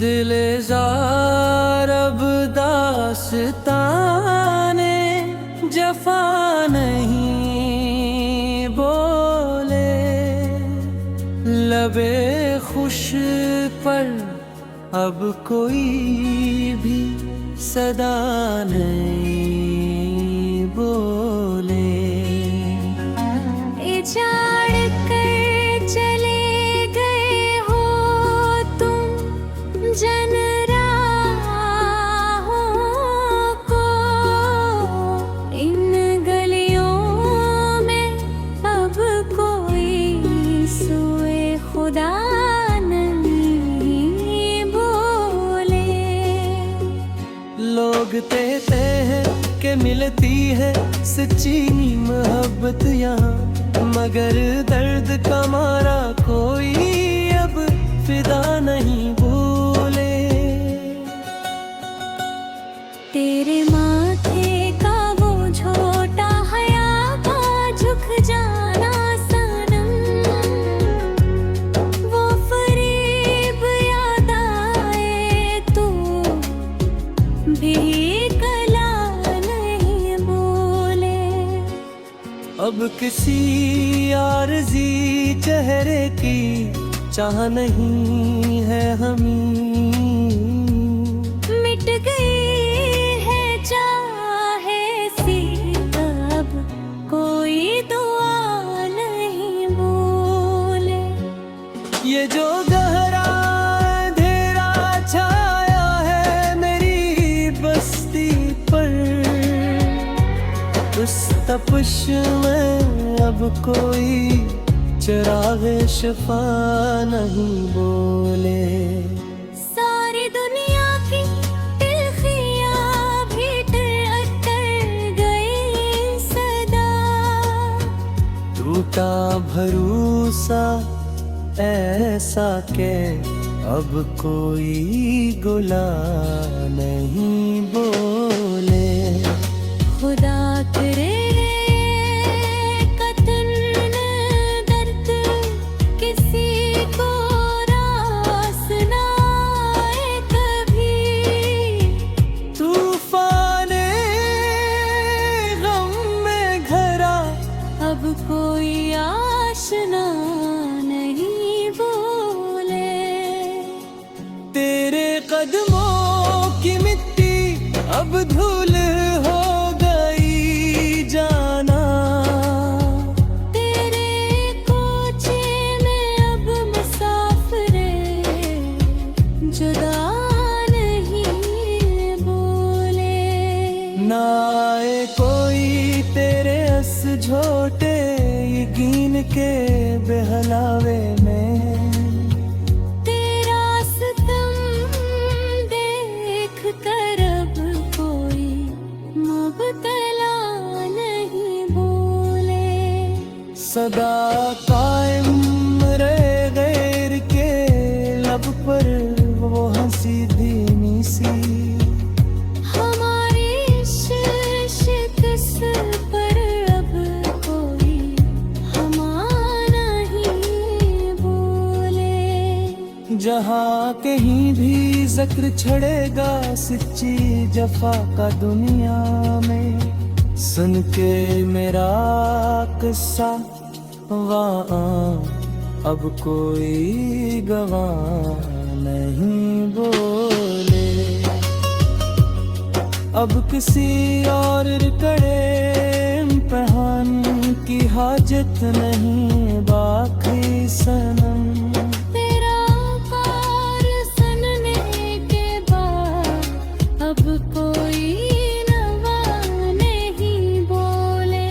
दिले जार अब दास्ताने जफा नहीं बोले, लबे खुश पर अब कोई भी सदा नहीं बोले। इजाड़ कर चले गए हो तुम जन राहों को, इन गलियों में अब कोई सुए खुदा नहीं बोले। लोग कहते हैं कि मिलती है सच्ची मोहब्बत यहाँ, मगर दर्द का मारा कोई अब फिदा नहीं भूले। तेरे माथे का वो छोटा हया का झुक जाना सनम, वो फरेब याद आए तो भी कला नहीं बोले। अब किसी आरज़ी चेहरे की चाह नहीं है हमें, मिट गई है चाहे सी अब कोई दुआ नहीं बोले। ये जो गहरा अंधेरा छाया है मेरी बस्ती पर, उस तपश में अब कोई चिराग शफा नहीं बोले। सारी दुनिया की तिल्खियां भी कर गई सदा, टूटा भरोसा ऐसा के अब कोई गुला नहीं बोले। खुदा करे कतन दर्द किसी को रास ना आए कभी, तूफाने गम में घरा अब कोई आशना नहीं बोले। तेरे कदमों की मिट्टी अब धूल हो गई जाना, तेरे कोचे में अब मुसाफिरे जुदा नहीं बोले। ना आए कोई तेरे अस झोटे यकीन के बहलावे में, तेरा सितम देख कर अब कोई मुबतला नहीं बोले। सदा कायम रहे गैर के लब पर वो हंसी धीमी सी, हमारी शिकस पर अब कोई हमारा नहीं बोले। जहाँ कहीं भी जिक्र छड़ेगा सच्ची जफा का दुनिया में, सुन के मेरा किस्सा वहाँ अब कोई गवाह नहीं बोले। अब किसी और कड़े इम्तिहान की हाजत नहीं बाकी सनम, तेरा कार सनने के बाद अब कोई नवा नहीं बोले।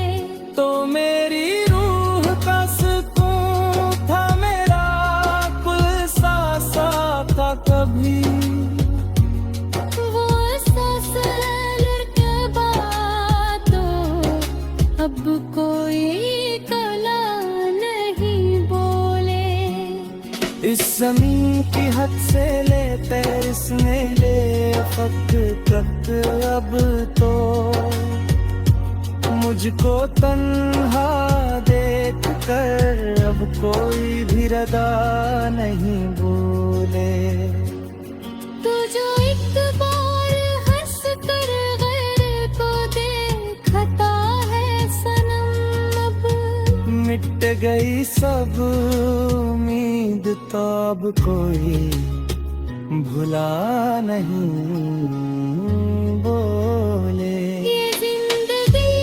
तो मेरी रूह का सुकून था मेरा कुल सा था कभी, वो ससल के बाद तो अब कोई कला नहीं बोले। इस ज़मीन की हद से ले इसने ले फक तक अब तो मुझको तन्हा देख कर अब कोई भी रदा नहीं बोले। मेरी सब उम्मीद तो अब कोई भुला नहीं बोले। ये जिंदगी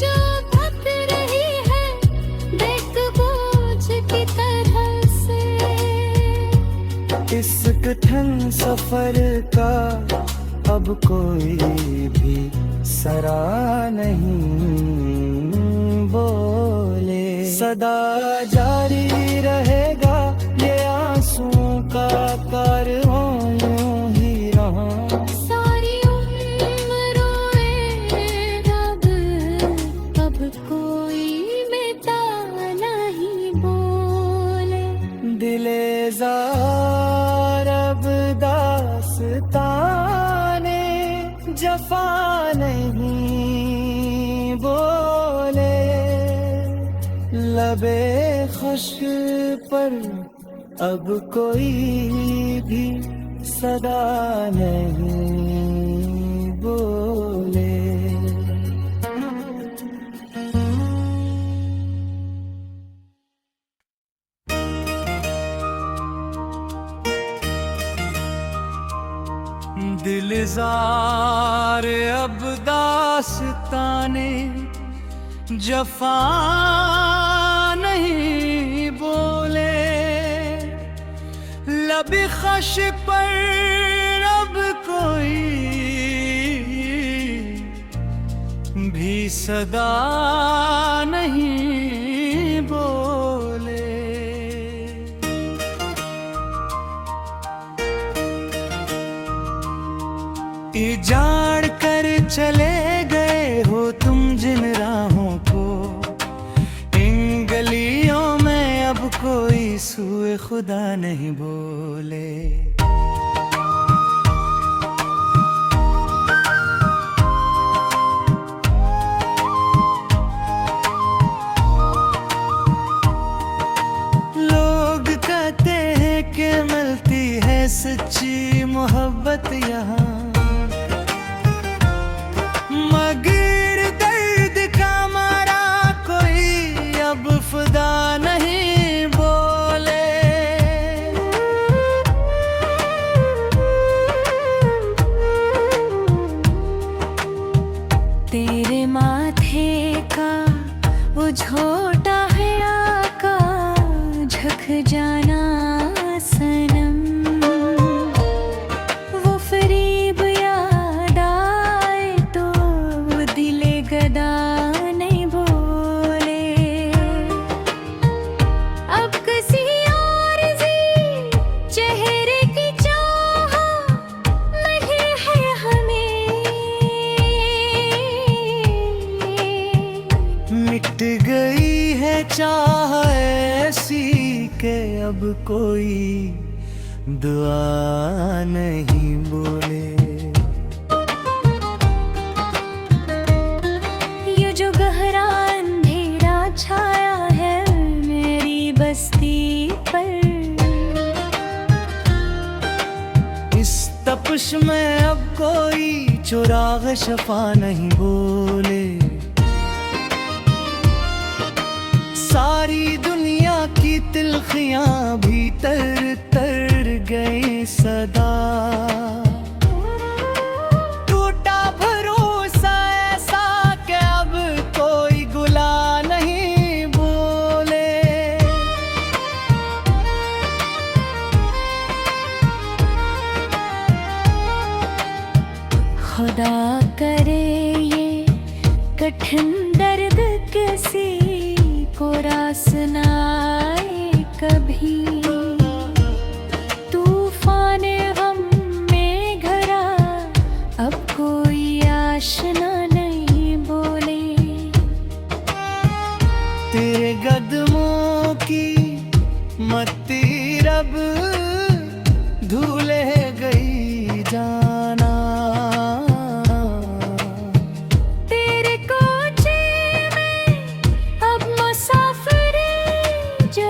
जो भटक रही है देख बोझ की तरह से, इस कठिन सफर का अब कोई भी सरा नहीं बोले। सदा जारी रहेगा ये आंसुओं का कारवां यूं ही रहा। सारी उम्र रोए रब, अब कोई बेटा नहीं बोले। दिले ज़ार अब दास्ताने जफा नहीं बोले। लबे खुश्क पर अब कोई भी सदा नहीं बोले। दिलजार अब दास्ताने जफा नहीं बोले। लबी खश पर अब कोई भी सदा नहीं बोले। जान कर चले गए हो तुम जिन राहों को, इन गलियों में अब कोई सूए खुदा नहीं बोले। लोग कहते हैं कि मिलती है सच्ची मोहब्बत यहाँ, मगर दर्द का मारा कोई अब खुदा नहीं बोले। तेरे माथे का वो झोटा है आका झुक जाना सनम, वो फरीब याद आए तो वो दिले गदा नहीं बोले। अब किसी और ज़ी चेहरे की चाह नहीं है हमें, मिट गई है चाह ऐसी के अब कोई दुआ नहीं बोले। ये जो गहरा अंधेरा छाया है मेरी बस्ती पर, इस तपश में अब कोई चुराग शफा नहीं बोले। सारी दुनिया की तिलखियां भीतर तर गई सदा, टूटा भरोसा ऐसा कि अब कोई गुला नहीं बोले। खुदा करे ये कठिन दर्द किसी को रास न आए कभी, तूफान गम में घरा अब कोई आशना नहीं बोले। तेरे कदमों की मत्ती रब धूले गई जाना, तेरे कोचे में अब मुसाफिर जो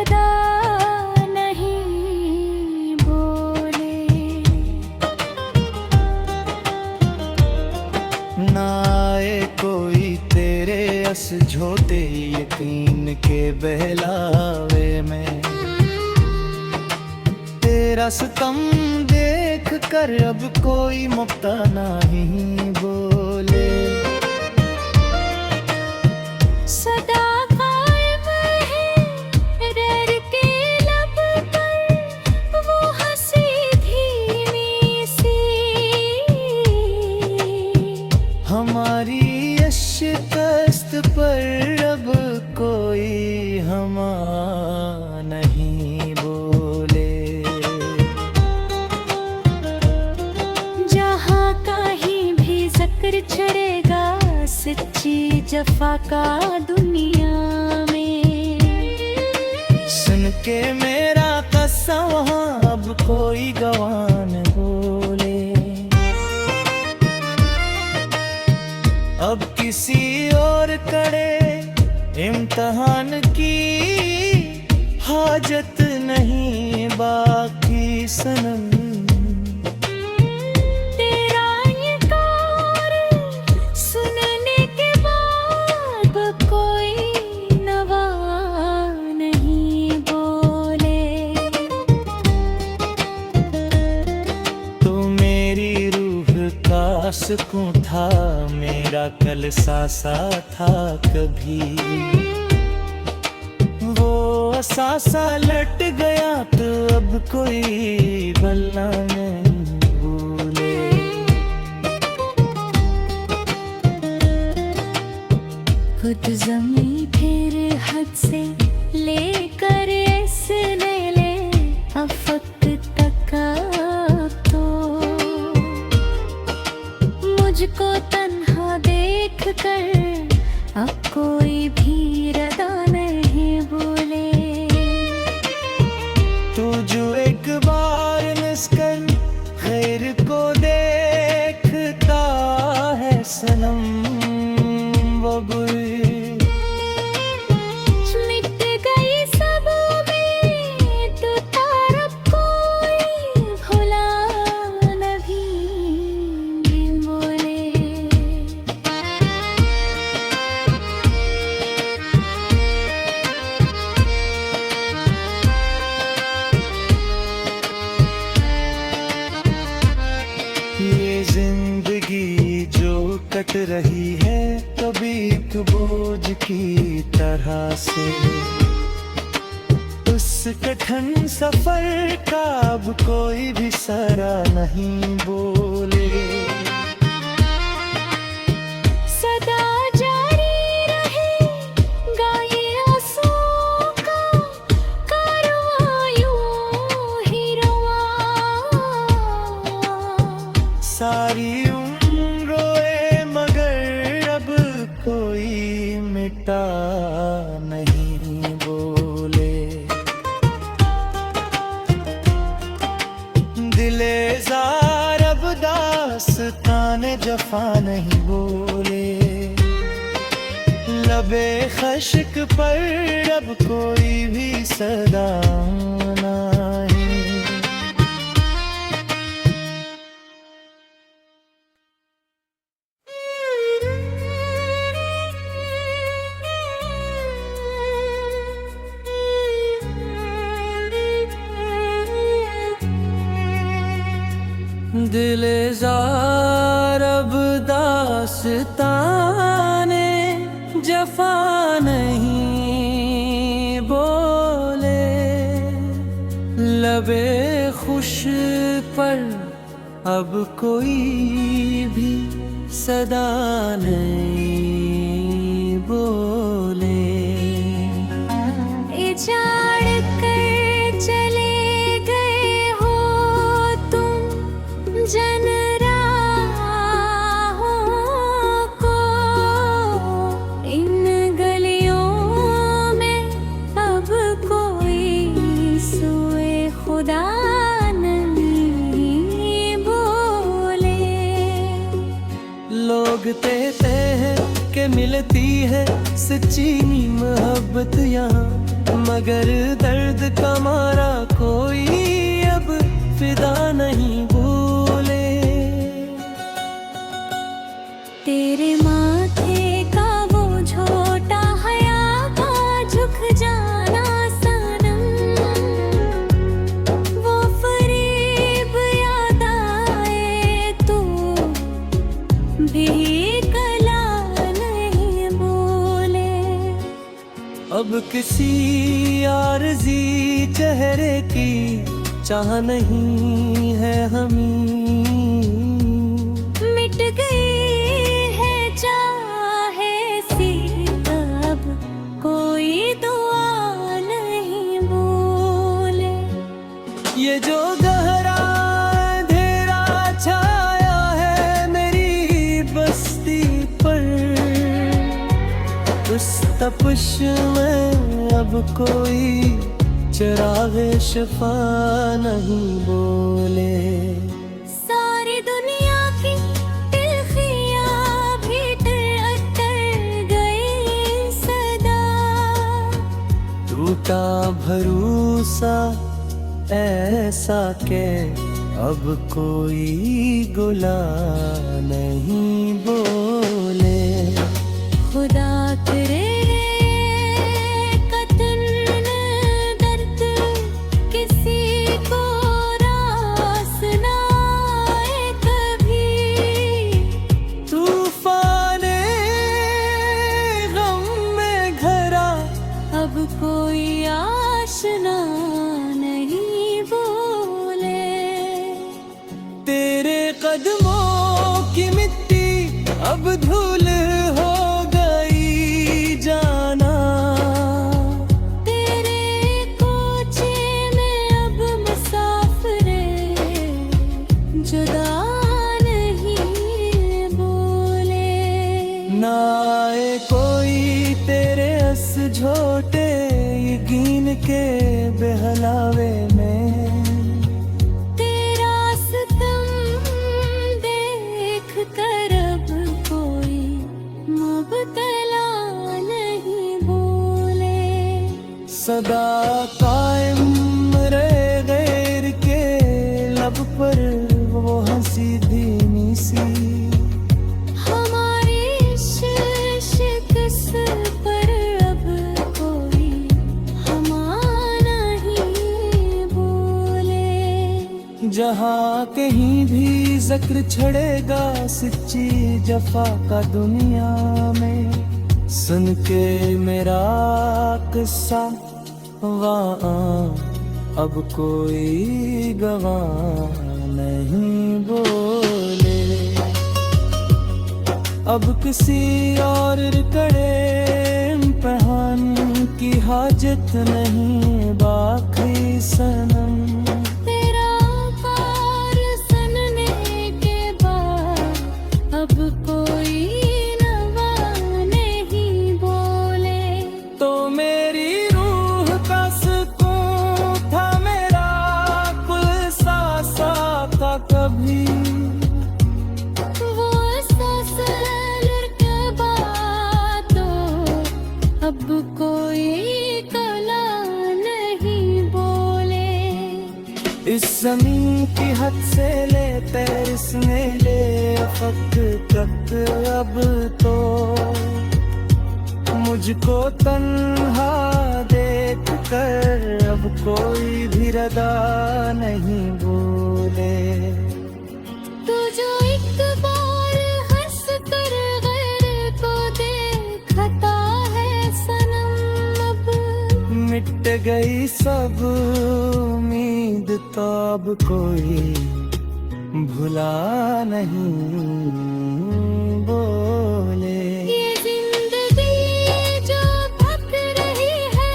इस झोटे यकीन के बहलावे में। तेरा सितम देख कर अब कोई मुक्ता नहीं बोले। सदा कायम है डर के लब पर वो हंसी धीमी सी। हमारी शिकस्त पर अब कोई हमा नहीं बोले। जहाँ कहीं भी जिक्र चढ़ेगा सच्ची जफा का दुनिया में। सुन के मेरा कस्सा वहाँ अब कोई गवाह न बोले। अब किसी और करे इम्तिहान की हाजत नहीं बाकी सनम। तेरा ये कार सुनने के बाद कोई नवा नहीं बोले। तो मेरी रूह का सुकून था, मेरा कल सासा था कभी। वो सासा लट गया तो अब कोई भला नहीं भूले। खुद जमी फिर हद से लेकर इसने ले अफक तक तो मुझको तन्हा देख कर अब कोई भी रदा नहीं बोले। तू जो एक बार निस्कर खैर को देखता है सनम, वो बुरी मिट गई सब में तो तारब कोई भुला नभी बोले। ये जिंदगी जो कट रही है कभी एक बोझ की तरह से। उस कठिन सफर का अब कोई भी सरा नहीं बोले। सदा जारी रहे गाये आंसुओं का कारवां यूं ही रवा। सारी उम्र रोए मगर अब कोई मिटा नहीं बोले। दिले जार अब दास्तान जफा नहीं बोले। लबे खश्क पर अब कोई भी सदा नहीं। दिले जार अब दास्ताने जफा नहीं बोले। लबे खुश पर अब कोई भी सदा नहीं बोले। इजाड़ कर चले गए हो तुम जन राहों को। इन गलियों में अब कोई सुए खुदा नहीं बोले। लोग कहते हैं कि मिलती है सच्ची मोहब्बत यहाँ, मगर दर्द का मारा कोई अब फिदा नहीं बोले। तेरे माथे का वो झोट अब किसी आरज़ी चेहरे की चाह नहीं है हमें। मिट गई है चाहे सी अब कोई दुआ नहीं बोले। ये जो गहरा अंधेरा छाया है मेरी बस्ती पर, उस तपिश में अब कोई चिरागे शफा नहीं बोले। सारी दुनिया की तिल्खियां भी अटल गई सदा। टूटा भरोसा ऐसा के अब कोई गुला नहीं बोले। खुदा करे कतन दर्द किसी को रास ना आए कभी। तूफाने गम में घरा अब कोई आशना नहीं बोले। तेरे कदमों की मिट्टी अब धूल हो गई जाना। तेरे कोचे में अब मुसाफिरे जुदा नहीं बोले। ना आए कोई तेरे अस झोटे यकीन के बहलावे में। तेरा सितम देख कर अब कोई मुबतला नहीं बोले। सदा कायम रहे गैर के लब पर वो हंसी धीमी सी। हमारी शिकस्त पर अब कोई हमारा नहीं बोले। जहाँ कहीं भी जिक्र छड़ेगा सच्ची जफा का दुनिया में, सुन के मेरा किस्सा वहाँ अब कोई गवाह नहीं बोले। अब किसी और कड़े इम्तिहान की हाजत नहीं बाकी सनम। तेरा पार सनने के बाद अब कोई नवा नहीं बोले। तो मेरी रूह का सुकून था मेरा कुल सा था कभी। वो ससुर के बाद तो अब कोई कला नहीं बोले। इस ज़मीन की हद से ले तैरने ले अफक तक अब तो मुझको तन्हा देख कर अब कोई भी रदा नहीं बोले। तू जो एक बार हंस कर गैर को देखता है सनम अब मिट गई सब उम्मीद तो अब कोई भुला नहीं बोले। ये जिंदगी जो भग रही है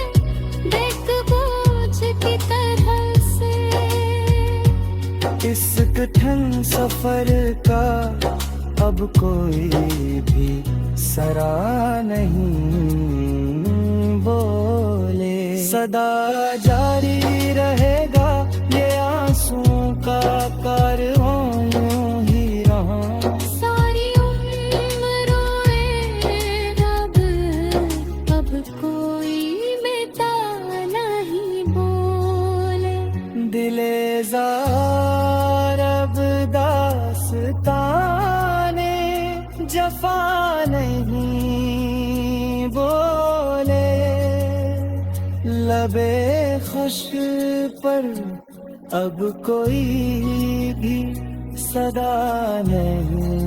देख बोझ की तरह से। इस कठिन सफर का अब कोई भी सरा नहीं बोले। सदा जारी रहेगा ये आंसुओं का कारवां यूं ही रहा। सारी उम्र रोए रब अब कोई बेटा नहीं बोले। दिले जार अब दास्ताने जफा नहीं बोले। लबे खुश पर अब कोई भी सदा नहीं